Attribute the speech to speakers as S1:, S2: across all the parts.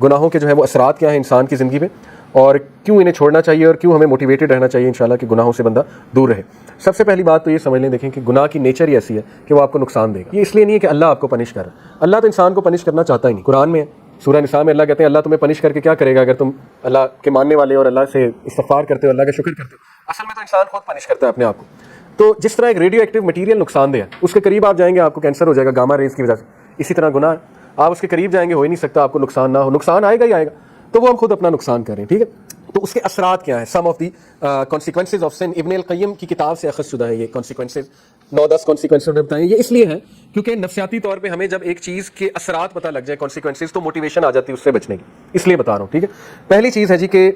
S1: گناہوں کے جو ہے وہ اثرات کیا ہیں انسان کی زندگی میں اور کیوں انہیں چھوڑنا چاہیے اور کیوں ہمیں موٹیویٹڈ رہنا چاہیے انشاءاللہ کہ گناہوں سے بندہ دور رہے. سب سے پہلی بات تو یہ سمجھ لیں، دیکھیں کہ گناہ کی نیچر ہی ایسی ہے کہ وہ آپ کو نقصان دے گا. یہ اس لیے نہیں ہے کہ اللہ آپ کو پنش کر رہا ہے، اللہ تو انسان کو پنش کرنا چاہتا ہی نہیں. قرآن میں سورہ نساء میں اللہ کہتے ہیں اللہ تمہیں پنش کر کے کیا کرے گا اگر تم اللہ کے ماننے والے اور اللہ سے استغفار کرتے ہو، اللہ کا شکر کرتے ہو. اصل میں تو انسان خود پنش کرتا ہے اپنے آپ کو. تو جس طرح ایک ریڈیو ایکٹیو مٹیریل نقصان دہ ہے، اس کے قریب آپ جائیں گے آپ کو کینسر ہو جائے گا گاما ریز کی وجہ سے. اسی طرح گناہ آپ اس کے قریب جائیں گے، ہو ہی نہیں سکتا آپ کو نقصان نہ ہو، نقصان آئے گا ہی آئے گا. تو وہ ہم خود اپنا نقصان کر رہے ہیں. ٹھیک ہے، تو اس کے اثرات کیا ہیں؟ سم of the consequences of sun. ابن القیم کی کتاب سے اخذ شدہ ہے یہ کانسیکوینسز، 9-10 کانسیکوینسز بتائیں. یہ اس لیے ہے کیونکہ نفسیاتی طور پہ ہمیں جب ایک چیز کے اثرات پتہ لگ جائے کانسیکوینسز تو موٹیویشن آ جاتی ہے اس سے بچنے کی. اس لیے بتا رہا ہوں. ٹھیک ہے، پہلی چیز ہے جی کہ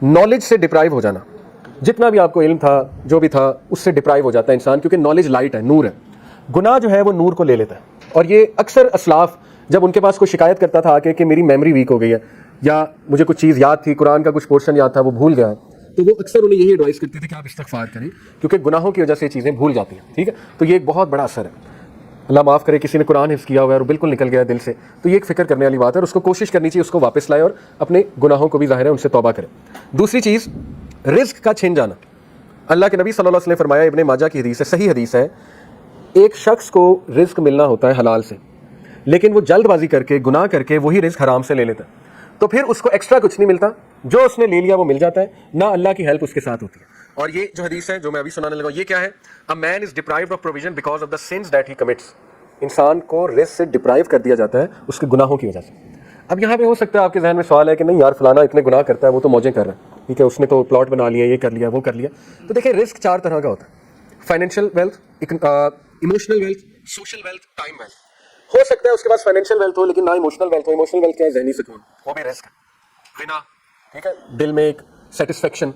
S1: نالج سے ڈپرائیو ہو جانا. جتنا بھی آپ کو علم تھا جو بھی تھا اس سے ڈپرائیو ہو جاتا ہے انسان، کیونکہ نالج لائٹ ہے، نور ہے. گناہ جو ہے وہ نور کو لے لیتا ہے. اور یہ اکثر اسلاف جب ان کے پاس کوئی شکایت کرتا تھا آ کے کہ میری میموری ویک ہو گئی ہے یا مجھے کچھ چیز یاد تھی، قرآن کا کچھ پورشن یاد تھا وہ بھول گیا ہے، تو وہ اکثر انہیں یہی ایڈوائز کرتے تھے کہ آپ استغفار کریں، کیونکہ گناہوں کی وجہ سے یہ چیزیں بھول جاتی ہیں. ٹھیک ہے، تو یہ ایک بہت بڑا اثر ہے. اللہ معاف کرے کسی نے قرآن حفظ کیا ہوا ہے اور بالکل نکل گیا دل سے، تو یہ ایک فکر کرنے والی بات ہے اور اس کو کوشش کرنی چاہیے اس کو واپس لائے اور اپنے گناہوں کو بھی ظاہر ہے ان سے توبہ کرے. دوسری چیز رزق کا چھن جانا. اللہ کے نبی صلی اللہ علیہ وسلم نے فرمایا، ابن ماجہ کی حدیث ہے، صحیح حدیث ہے، ایک شخص کو رزق ملنا ہوتا ہے حلال سے، لیکن وہ جلد بازی کر کے گناہ کر کے وہی رزق حرام سے لے لیتا ہے، تو پھر اس کو ایکسٹرا کچھ نہیں ملتا، جو اس نے لے لیا وہ مل جاتا ہے، نہ اللہ کی ہیلپ اس کے ساتھ ہوتی ہے. اور یہ جو حدیث ہے جو میں ابھی سنانے لگا یہ کیا ہے؟ A man is deprived of provision because of the sins that he commits. انسان کو رزق سے ڈپرائیو کر دیا جاتا ہے اس کے گناہوں کی وجہ سے. اب یہاں پہ ہو سکتا ہے آپ کے ذہن میں سوال ہے کہ نہیں یار فلانا اتنے گناہ کرتا ہے وہ تو موجیں کر رہا ہے، ٹھیک ہے، اس نے تو پلاٹ بنا لیا، یہ کر لیا وہ کر لیا. تو دیکھیں رزق 4 طرح کا ہوتا ہے: financial wealth, emotional wealth, social wealth, time wealth. ہو سکتا ہے اس کے پاس فائنینشیل ویلتھ ہو لیکن نہ ایموشنل ویلتھ ہو. ایموشنل ویلتھ کیا ہے؟ ذہنی سکون، وہ بھی رزق ہے. غنا، ٹھیک ہے، دل میں ایک سیٹسفیکشن.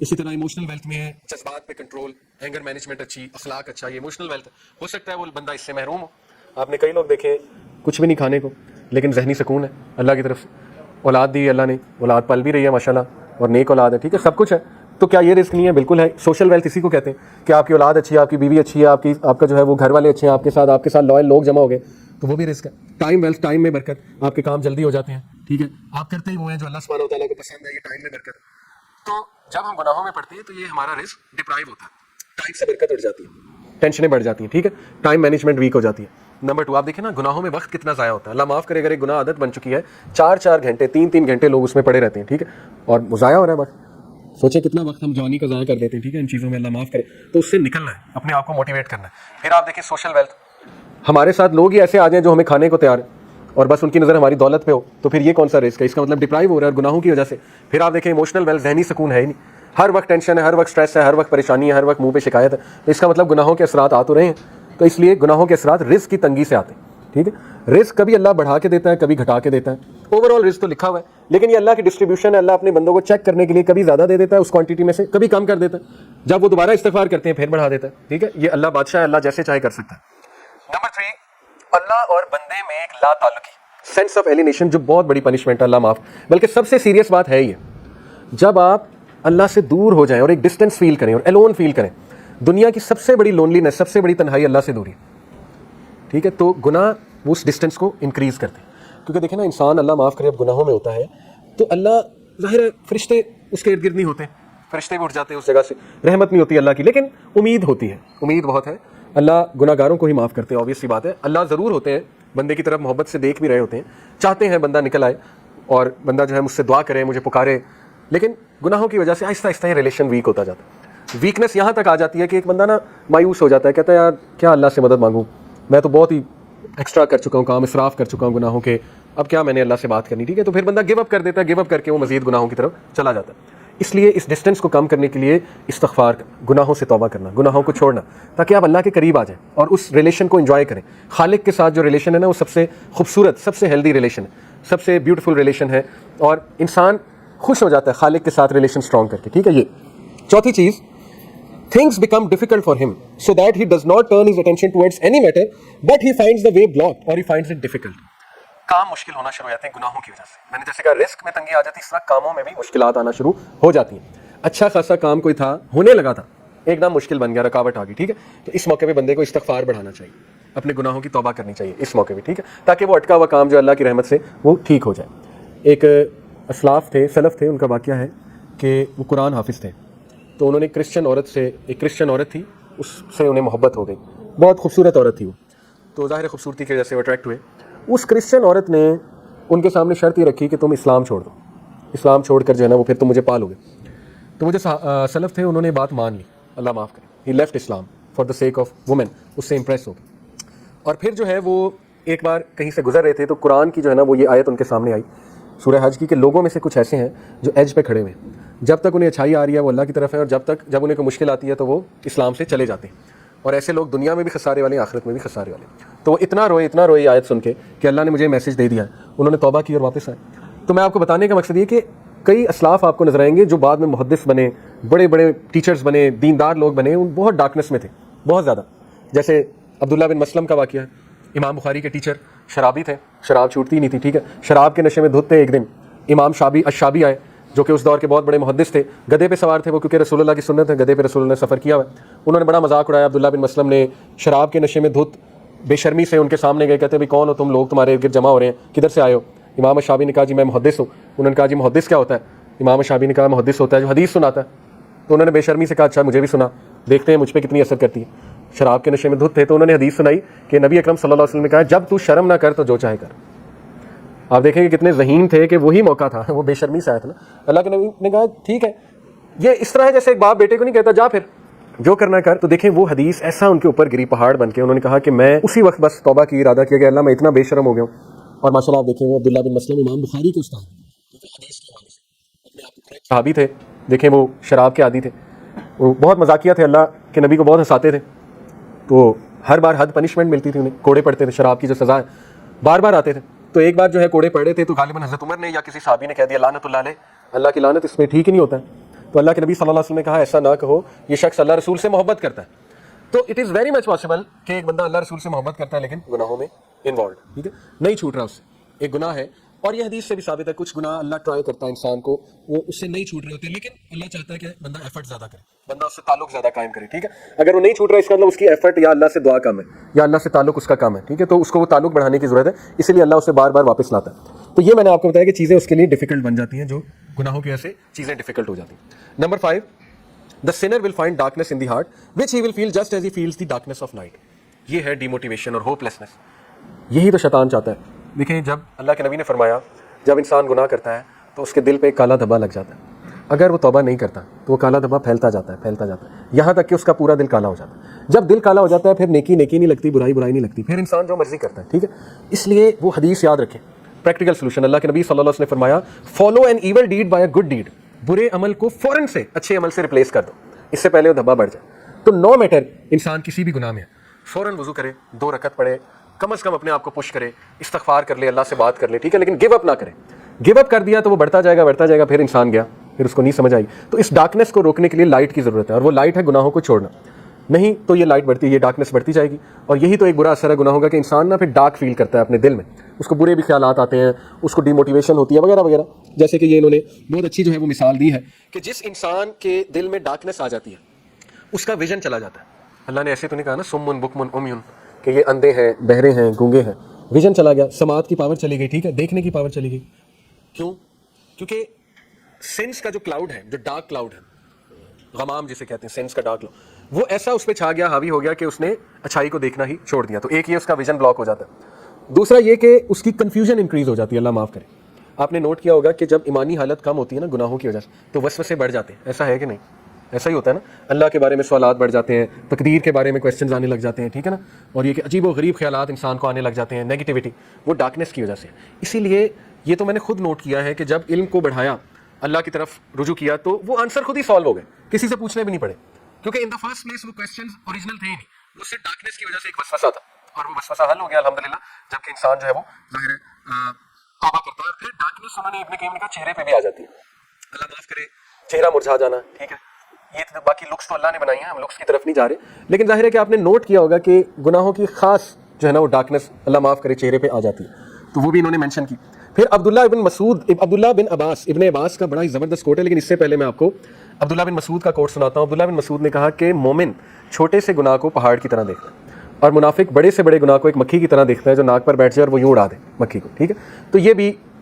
S1: اسی طرح ایموشنل ویلتھ میں ہے جذبات پہ کنٹرول، اینگر مینجمنٹ اچھی، اخلاق اچھا. یہ ایموشنل ویلتھ ہو سکتا ہے وہ بندہ اس سے محروم ہو. آپ نے کئی لوگ دیکھے کچھ بھی نہیں کھانے کو لیکن ذہنی سکون ہے اللہ کی طرف سے، اولاد دی اللہ نے، اولاد پل بھی رہی ہے ماشاءاللہ اور نیک اولاد ہے، ٹھیک ہے، سب کچھ ہے. تو کیا یہ رزق نہیں ہے؟ بالکل ہے. سوشل ویلتھ اسی کو کہتے ہیں کہ آپ کی اولاد اچھی ہے، آپ کی بیوی اچھی ہے، آپ کا جو ہے وہ گھر والے اچھے ہیں، آپ کے ساتھ لوائل لوگ جمع ہو گئے، تو وہ بھی رزق ہے. ٹائم ویلتھ، ٹائم میں برکت، آپ کے کام جلدی ہو جاتے ہیں، ٹھیک ہے، آپ کرتے ہی وہ ہیں جو اللہ سبحانہ و تعالیٰ کو پسند ہے، یہ ٹائم میں برکت. تو جب ہم گناہوں میں پڑتے ہیں تو یہ ہمارا رزق ڈپرائیو ہوتا ہے، ٹائم سے برکت اٹھ جاتی ہے، ٹینشنیں بڑھ جاتی ہیں، ٹھیک ہے، ٹائم مینجمنٹ ویک ہو جاتی ہے. نمبر 2 آپ دیکھیں نا گناہوں میں وقت کتنا ضائع ہوتا ہے. اللہ معاف کرے اگر ایک گناہ عادت بن چکی ہے 4 گھنٹے 3 گھنٹے لوگ اس میں پڑے رہتے ہیں، ٹھیک ہے، اور ضائع ہو رہا ہے وقت. سوچیں کتنا وقت ہم جوانی کا ضائع کر دیتے ہیں، ٹھیک ہے، ان چیزوں میں. اللہ معاف کرے. تو اس سے نکلنا ہے، اپنے آپ کو موٹیویٹ کرنا ہے. پھر آپ دیکھیں سوشل ویلتھ. ہمارے ساتھ لوگ ہی ایسے آ جائیں جو ہمیں کھانے کو تیار ہیں اور بس ان کی نظر ہماری دولت پہ ہو، تو پھر یہ کون سا رزق ہے؟ اس کا مطلب ڈپرائیو ہو رہا ہے گناہوں کی وجہ سے. پھر آپ دیکھیں ایموشنل ویلتھ، ذہنی سکون ہے ہی نہیں، ہر وقت ٹینشن ہے، ہر وقت سٹریس ہے، ہر وقت پریشانی ہے، ہر وقت منہ پہ شکایت ہے. تو اس کا مطلب گناہوں کے اثرات آ تو رہے ہیں. تو اس لیے گناہوں کے اثرات رزق کی تنگی سے آتے ہیں، ٹھیک ہے. رزق کبھی اللہ بڑھا کے دیتا ہے، کبھی گھٹا کے دیتا ہے. اوور آل رزق تو لکھا ہوا ہے لیکن یہ اللہ کی ڈسٹریبیوشن ہے. اللہ اپنے بندوں کو چیک کرنے کے لیے کبھی زیادہ دے دیتا ہے اس کوانٹٹی میں سے، کبھی کم کر دیتا ہے. جب وہ دوبارہ استغفار کرتے ہیں پھر بڑھا دیتا ہے، ٹھیک ہے. یہ اللہ بادشاہ ہے، اللہ جیسے چاہے کر سکتا ہے. نمبر 3 اللہ اور بندے میں ایک لا تعلقی، سینس آف ایلینیشن، جو بہت بڑی پنشمنٹ ہے. اللہ معاف، بلکہ سب سے سیریس بات ہے یہ، جب آپ اللہ سے دور ہو جائیں اور ایک ڈسٹینس فیل کریں اور الون فیل کریں. دنیا کی سب سے بڑی لونلینس، سب سے بڑی تنہائی اللہ سے دوری، ٹھیک ہے. تو گناہ وہ اس ڈسٹینس کو انکریز کرتے ہیں. کیونکہ دیکھیں نا انسان اللہ معاف کرے اب گناہوں میں ہوتا ہے تو اللہ ظاہر ہے فرشتے اس کے ارد گرد نہیں ہوتے، فرشتے بھی اٹھ جاتے ہیں اس جگہ سے، رحمت نہیں ہوتی اللہ کی، لیکن امید ہوتی ہے، امید بہت ہے. اللہ گناہ گاروں کو ہی معاف کرتے ہیں، آبویس سی بات ہے. اللہ ضرور ہوتے ہیں بندے کی طرف محبت سے دیکھ بھی رہے ہوتے ہیں، چاہتے ہیں بندہ نکل آئے اور بندہ جو ہے مجھ سے دعا کرے، مجھے پکارے، لیکن گناہوں کی وجہ سے آہستہ آہستہ یہ ریلیشن ویک ہوتا جاتا ہے. ویکنس یہاں تک آ جاتی ہے کہ ایک بندہ نا مایوس ہو جاتا ہے، کہتا ہے یار کیا اللہ سے مدد مانگوں، میں تو بہت ہی ایکسٹرا کر چکا ہوں، کام اسراف کر چکا ہوں گناہوں کے، اب کیا میں نے اللہ سے بات کرنی، ٹھیک ہے. تو پھر بندہ گیو اپ کر دیتا ہے، گیو اپ کر کے وہ مزید گناہوں کی طرف چلا جاتا ہے. اس لیے اس ڈسٹینس کو کم کرنے کے لیے استغفار، گناہوں سے توبہ کرنا، گناہوں کو چھوڑنا، تاکہ آپ اللہ کے قریب آ جائیں اور اس ریلیشن کو انجوائے کریں. خالق کے ساتھ جو ریلیشن ہے نا وہ سب سے خوبصورت، سب سے ہیلدی ریلیشن ہے، سب سے بیوٹیفل ریلیشن ہے، اور انسان خوش ہو جاتا ہے خالق کے ساتھ ریلیشن اسٹرانگ کر کے، ٹھیک ہے. یہ چوتھی چیز، things become difficult for him so that he does not turn his attention towards any matter but he finds the way blocked or he finds it difficult. کام مشکل ہونا شروع ہو جاتے ہیں گناہوں کی وجہ سے. میں نے جیسے کہا رزق میں تنگی آ جاتی ہے، اس طرح کاموں میں بھی مشکلات آنا شروع ہو جاتی ہیں. اچھا خاصا کام کوئی تھا، ہونے لگا تھا، ایک دم مشکل بن گیا، رکاوٹ آ گئی، ٹھیک ہے. تو اس موقع پہ بندے کو استغفار بڑھانا چاہیے، اپنے گناہوں کی توبہ کرنی چاہیے اس موقع پہ، ٹھیک ہے، تاکہ وہ اٹکا ہوا کام جو اللہ کی رحمت سے وہ ٹھیک ہو جائے. ایک اسلاف تھے، سلف تھے، ان کا واقعہ ہے کہ وہ قرآن حافظ تھے، تو انہوں نے ایک کرسچن عورت تھی، اس سے انہیں محبت ہو گئی، بہت خوبصورت عورت تھی وہ، تو ظاہر خوبصورتی کی وجہ سے وہ اٹریکٹ ہوئے۔ اس کرسچن عورت نے ان کے سامنے شرط یہ رکھی کہ تم اسلام چھوڑ دو، اسلام چھوڑ کر جو ہے نا وہ پھر تم مجھے پالو گے۔ تو وہ جو سلف تھے انہوں نے بات مان لی، اللہ معاف کرے، ہی left Islam for the sake of women, اس سے امپریس ہو گئی۔ اور پھر جو ہے وہ ایک بار کہیں سے گزر رہے تھے تو قرآن کی جو ہے نا وہ یہ آیت ان کے سامنے آئی سورہ حج کی کہ لوگوں میں سے کچھ ایسے ہیں جو ایج پہ کھڑے ہوئے ہیں، جب تک انہیں اچھائی آ رہی ہے وہ اللہ کی طرف ہے، اور جب انہیں کوئی مشکل آتی ہے تو وہ اسلام سے چلے جاتے ہیں، اور ایسے لوگ دنیا میں بھی خسارے والے ہیں، آخرت میں بھی خسارے والے ہیں۔ تو وہ اتنا روئے آیت سن کے کہ اللہ نے مجھے میسج دے دیا ہے، انہوں نے توبہ کی اور واپس آئے۔ تو میں آپ کو بتانے کا مقصد یہ کہ کئی اسلاف آپ کو نظر آئیں گے جو بعد میں محدث بنے، بڑے بڑے ٹیچرز بنے، دیندار لوگ بنے، وہ بہت ڈارکنس میں تھے، بہت زیادہ۔ جیسے عبداللہ بن مسلم کا واقعہ ہے، امام بخاری کے ٹیچر، شرابی تھے، شراب چھوٹتی ہی نہیں تھی، ٹھیک ہے، شراب کے نشے میں دھت تھے۔ ایک دن امام الشابی آئے جو کہ اس دور کے بہت بڑے محدث تھے، گدھے پہ سوار تھے وہ، کیونکہ رسول اللہ کی سنت ہے، گدھے پہ رسول اللہ نے سفر کیا ہوا ہے۔ انہوں نے بڑا مذاق اڑایا، عبداللہ بن مسلم نے شراب کے نشے میں دھت بے شرمی سے ان کے سامنے گئے، کہتے بھائی کون ہو تم لوگ، تمہارے ارد گرد جمع ہو رہے ہیں، کدھر سے آئے ہو؟ امام الشابی نے کہا جی میں محدث ہوں۔ انہوں نے کہا جی محدث کیا ہوتا ہے؟ امام الشابی نے کہا محدث ہوتا ہے جو حدیث سناتا ہے۔ تو انہوں نے بے شرمی سے کہا اچھا مجھے بھی سنا، دیکھتے ہیں مجھ پہ کتنی اثر کرتی ہے۔ شراب کے نشے میں دھت تھے تو انہوں نے حدیث سنائی کہ نبی اکرم صلی اللہ علیہ وسلم نے کہا جب تو شرم نہ کر تو جو چاہے کر۔ آپ دیکھیں کہ کتنے ذہین تھے کہ وہی موقع تھا، وہ بے شرمی سے آیا تھا نا۔ اللہ کے نبی نے کہا ٹھیک ہے، یہ اس طرح ہے جیسے ایک باپ بیٹے کو نہیں کہتا جا پھر جو کرنا کر۔ تو دیکھیں وہ حدیث ایسا ان کے اوپر گری پہاڑ بن کے، انہوں نے کہا کہ میں اسی وقت بس توبہ کی، ارادہ کیا کہ اللہ میں اتنا بے شرم ہو گیا ہوں۔ اور ماشاء اللہ آپ دیکھیں وہ عبداللہ بن مسلم امام بخاری کے استاد صحابی تھے، دیکھیں وہ شراب کے عادی تھے، وہ بہت مذاقیہ تھے، اللہ کے نبی کو بہت ہنساتے تھے، تو ہر بار حد پنشمنٹ ملتی تھی انہیں، کوڑے پڑتے تھے، شراب کی جو سزا ہے بار بار آتے تھے۔ تو ایک بار جو ہے کوڑے پڑے تھے تو غالباً حضرت عمر نے یا کسی صحابی نے کہہ دیا لعنت اللہ علیہ، اللہ کی لعنت، اس میں ٹھیک ہی نہیں ہوتا ہے۔ تو اللہ کے نبی صلی اللہ علیہ وسلم نے کہا ایسا نہ کہو، یہ شخص اللہ رسول سے محبت کرتا ہے۔ تو it is very much possible کہ ایک بندہ اللہ رسول سے محبت کرتا ہے لیکن گناہوں میں انوالوڈ، ٹھیک ہے، نہیں چھوٹ رہا اس سے، ایک گناہ ہے۔ اور یہ حدیث سے بھی ثابت ہے کچھ گناہ اللہ ٹرائی کرتا ہے انسان کو، وہ اس سے نہیں چھوٹ رہے ہوتے، لیکن اللہ چاہتا ہے کہ بندہ ایفرٹ زیادہ کرے، بندہ اس سے تعلق زیادہ قائم کرے، ٹھیک ہے۔ اگر وہ نہیں چھوٹ رہا اس کا مطلب اس کی ایفرٹ یا اللہ سے دعا کم ہے یا اللہ سے تعلق اس کا کم ہے، ٹھیک ہے، تو اس کو وہ تعلق بڑھانے کی ضرورت ہے، اسی لیے اللہ اسے بار بار واپس لاتا ہے۔ تو یہ میں نے آپ کو بتایا کہ چیزیں اس کے لیے ڈیفیکلٹ بن جاتی ہیں، جو گناہوں کی وجہ سے چیزیں ڈیفیکلٹ ہو جاتی ہیں۔ Number 5، the sinner will find darkness in the heart which he will feel just as he feels the darkness of night۔ یہ ہے ڈی موٹیویشن اور ہوپ لیسنس، یہی تو شیطان چاہتا ہے۔ دیکھیں جب اللہ کے نبی نے فرمایا جب انسان گناہ کرتا ہے تو اس کے دل پہ ایک کالا دھبا لگ جاتا ہے، اگر وہ توبہ نہیں کرتا تو وہ کالا دھبا پھیلتا جاتا ہے یہاں تک کہ اس کا پورا دل کالا ہو جاتا ہے۔ جب دل کالا ہو جاتا ہے پھر نیکی نہیں لگتی، برائی نہیں لگتی، پھر انسان جو مرضی کرتا ہے، ٹھیک ہے۔ اس لیے وہ حدیث یاد رکھیں، پریکٹیکل سولوشن، اللہ کے نبی صلی اللہ علیہ وسلم نے فرمایا follow an evil deed by a good deed, برے عمل کو فوراً سے اچھے عمل سے ریپلیس کر دو، اس سے پہلے وہ دھبا بڑھ جائے۔ تو نو میٹر انسان کسی بھی گناہ میں فوراً وضو کرے، 2 رکعت پڑھے، کم از کم اپنے آپ کو پش کرے، استغفار کر لے، اللہ سے بات کر لے، ٹھیک ہے، لیکن گیو اپ نہ کرے۔ گیو اپ کر دیا تو وہ بڑھتا جائے گا، پھر انسان گیا، پھر اس کو نہیں سمجھ آئی۔ تو اس ڈارکنس کو روکنے کے لیے لائٹ کی ضرورت ہے، اور وہ لائٹ ہے گناہوں کو چھوڑنا، نہیں تو یہ لائٹ بڑھتی، یہ ڈارکنس بڑھتی جائے گی۔ اور یہی تو ایک برا اثر ہے گناہوں کا کہ انسان پھر ڈارک فیل کرتا ہے اپنے دل میں، اس کو برے بھی خیالات آتے ہیں، اس کو ڈی موٹیویشن ہوتی ہے وغیرہ وغیرہ۔ جیسے کہ یہ انہوں نے بہت اچھی جو ہے وہ مثال دی ہے کہ جس انسان کے دل میں ڈارکنس آ جاتی ہے اس کا ویژن چلا جاتا ہے۔ اللہ نے ایسے تو نہیں کہا نا سمن بکمن عمیون کہ یہ اندھے ہیں، بہرے ہیں، گونگے ہیں، ویژن چلا گیا، سماعت کی پاور چلی گئی، ٹھیک ہے، دیکھنے کی پاور چلی گئی۔ کیوں؟ کیونکہ سینس کا جو کلاؤڈ ہے، جو ڈارک کلاؤڈ ہے، غمام جسے کہتے ہیں، سینس کا ڈارک کلاؤڈ، وہ ایسا اس پہ چھا گیا، حاوی ہو گیا کہ اس نے اچھائی کو دیکھنا ہی چھوڑ دیا۔ تو ایک یہ اس کا ویژن بلاک ہو جاتا ہے، دوسرا یہ کہ اس کی کنفیوژن انکریز ہو جاتی ہے، اللہ معاف کرے۔ آپ نے نوٹ کیا ہوگا کہ جب ایمانی حالت کم ہوتی ہے نا گناہوں کی وجہ سے تو وسوسے بڑھ جاتے ہیں، ایسا ہے کہ نہیں؟ ایسا ہی ہوتا ہے نا، اللہ کے بارے میں سوالات بڑھ جاتے ہیں، تقدیر کے بارے میں کویسچنز آنے لگ جاتے ہیں، ٹھیک ہے نا، اور یہ کہ عجیب و غریب خیالات انسان کو آنے لگ جاتے ہیں، نیگیٹیوٹی، وہ ڈارکنس کی وجہ سے۔ اسی لیے یہ تو میں نے خود نوٹ کیا ہے کہ جب علم کو بڑھایا، اللہ کی طرف رجوع کیا، تو وہ آنسر خود ہی سالو ہو گئے، کسی سے پوچھنے بھی نہیں پڑے، کیونکہ ان دا فرسٹ پلیس وہ کویسچنز اوریجنل تھے ہی نہیں، وہ صرف ڈارکنس کی وجہ سے ایک وسوسہ تھا، اور وہ وسوسہ حل ہو گیا الحمدللہ، جبکہ انسان جو ہے وہ ظاہر توبہ کرتا ہے۔ پھر ڈارکنس انہوں نے ابن قیم نے کہا چہرے پہ بھی آ جاتی ہے، اللہ معاف کرے، چہرہ مرجھا جانا، ٹھیک ہے، یہ تو باقی لکس تو اللہ نے بنائی ہیں، ہم لکس کی طرف نہیں جا رہے، لیکن ظاہر ہے کہ آپ نے نوٹ کیا ہوگا کہ گناہوں کی خاص جو ہے نا وہ ڈارکنس اللہ معاف کرے چہرے پہ آ جاتی ہے، تو وہ بھی انہوں نے مینشن کی۔ پھر عبداللہ بن عباس کا بڑا ہی زبردست کوٹ ہے، لیکن اس سے پہلے میں آپ کو عبداللہ بن مسعود کا کوٹ سناتا ہوں۔ عبداللہ بن مسعود نے کہا کہ مومن چھوٹے سے گناہ کو پہاڑ کی طرح دیکھتا ہے، اور منافق بڑے سے بڑے گناہ کو ایک مکھی کی طرح دیکھتا ہے جو ناک پر بیٹھ جائے اور وہ یوں اڑا دے مکھی کو، ٹھیک ہے۔ تو یہ بھی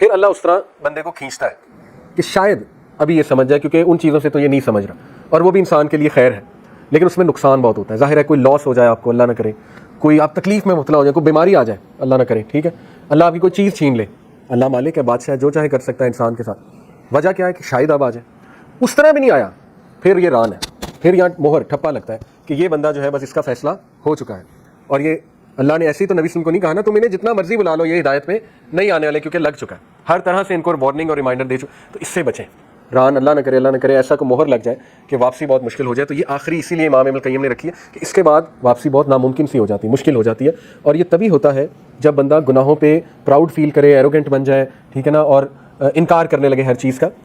S1: پھر اللہ اس طرح بندے کو کھینچتا ہے کہ شاید ابھی یہ سمجھ جائے، کیونکہ ان چیزوں سے تو یہ نہیں سمجھ رہا، اور وہ بھی انسان کے لیے خیر ہے، لیکن اس میں نقصان بہت ہوتا ہے. ظاہر ہے کوئی لاس ہو جائے آپ کو، اللہ نہ کرے، کوئی آپ تکلیف میں مبتلا ہو جائے، کوئی بیماری آ جائے، اللہ نہ کرے، ٹھیک ہے، اللہ آپ کی کوئی چیز چھین لے. اللہ مالک ہے، بادشاہ، جو چاہے کر سکتا ہے انسان کے ساتھ. وجہ کیا ہے کہ شاید اب آ جائے. اس طرح بھی نہیں آیا، پھر یہ ران ہے، پھر یہاں مہر ٹھپا لگتا ہے کہ یہ بندہ جو ہے بس اس کا فیصلہ ہو چکا ہے. اور یہ اللہ نے ایسے ہی تو نبی وسلم کو نہیں کہا نا تم انہیں جتنا مرضی بلا لو یہ ہدایت میں نہیں آنے والے، کیونکہ لگ چکا ہے. ہر طرح سے ان کو وارننگ اور ریمائنڈر دے چکا، تو اس سے بچیں. ران اللہ نہ کرے ایسا کو مہر لگ جائے کہ واپسی بہت مشکل ہو جائے. تو یہ آخری اسی لیے امام ابن القیم نے رکھی ہے کہ اس کے بعد واپسی بہت ناممکن سی ہو جاتی ہے، مشکل ہو جاتی ہے. اور یہ تبھی ہوتا ہے جب بندہ گناہوں پہ پراؤڈ فیل کرے، ایروگنٹ بن جائے، ٹھیک ہے نا، اور انکار کرنے لگے ہر چیز کا.